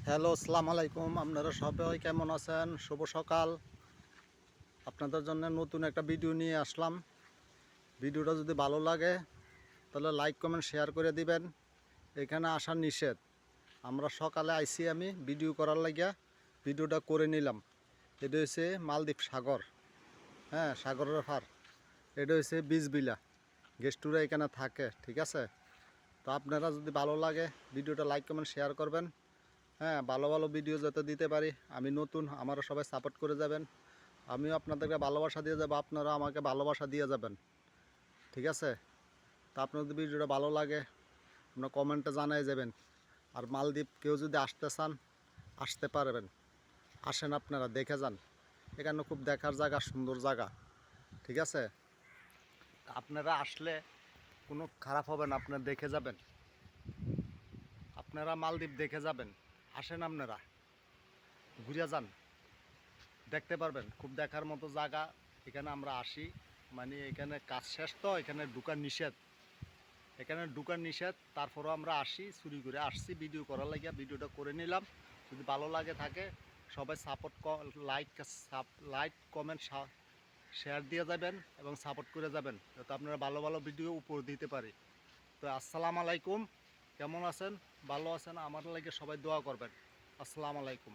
Hello, আসসালামু আলাইকুম। আপনারা সবাই কেমন আছেন? শুভ সকাল। আপনাদের জন্য নতুন একটা ভিডিও নিয়ে আসলাম। ভিডিওটা যদি ভালো লাগে তাহলে লাইক কমেন্ট শেয়ার করে দিবেন। এখানে আসা নিষেধ। আমরা সকালে আইছি, আমি ভিডিও করার লাগিয়া ভিডিওটা করে নিলাম। এটা হচ্ছে মালদ্বীপ সাগর, হ্যাঁ, সাগরের পার। এটা হচ্ছে বীজবিলা, গেস্টুরা এখানে থাকে, ঠিক আছে? তো আপনারা যদি ভালো লাগে ভিডিওটা লাইক কমেন্ট শেয়ার করবেন। হ্যাঁ, ভালো ভালো ভিডিও যাতে দিতে পারি। আমি নতুন, আমারও সবাই সাপোর্ট করে যাবেন। আমিও আপনাদেরকে ভালোবাসা দিয়ে যাবো, আপনারা আমাকে ভালোবাসা দিয়ে যাবেন, ঠিক আছে? তা আপনার যদি ভিডিওটা ভালো লাগে আপনার কমেন্টে জানাই যাবেন। আর মালদ্বীপ কেউ যদি আসতে চান আসতে পারবেন, আসেন, আপনারা দেখে যান। এখানে খুব দেখার জায়গা, সুন্দর জায়গা, ঠিক আছে? আপনারা আসলে কোনো খারাপ হবে না, আপনারা দেখে যাবেন, আপনারা মালদ্বীপ দেখে যাবেন। আসেন, আপনারা ঘুরে যান, দেখতে পারবেন। খুব দেখার মতো জায়গা। এখানে আমরা আসি, মানে এখানে কাজ শেষ, তো এখানে ঢুকার নিষেধ, এখানে ঢুকার নিষেধ। তারপরও আমরা আসি, চুরি করে আসছি ভিডিও করার লাগিয়া, ভিডিওটা করে নিলাম। যদি ভালো লাগে থাকে সবাই সাপোর্ট, লাইক কমেন্ট শেয়ার দিয়ে যাবেন এবং সাপোর্ট করে যাবেন, যাতে আপনারা ভালো ভালো ভিডিও উপর দিতে পারি। তো আসসালামু আলাইকুম। কেমন আছেন? ভালো আছেন? আমার লাগে সবাই দোয়া করবেন। আসসালামু আলাইকুম।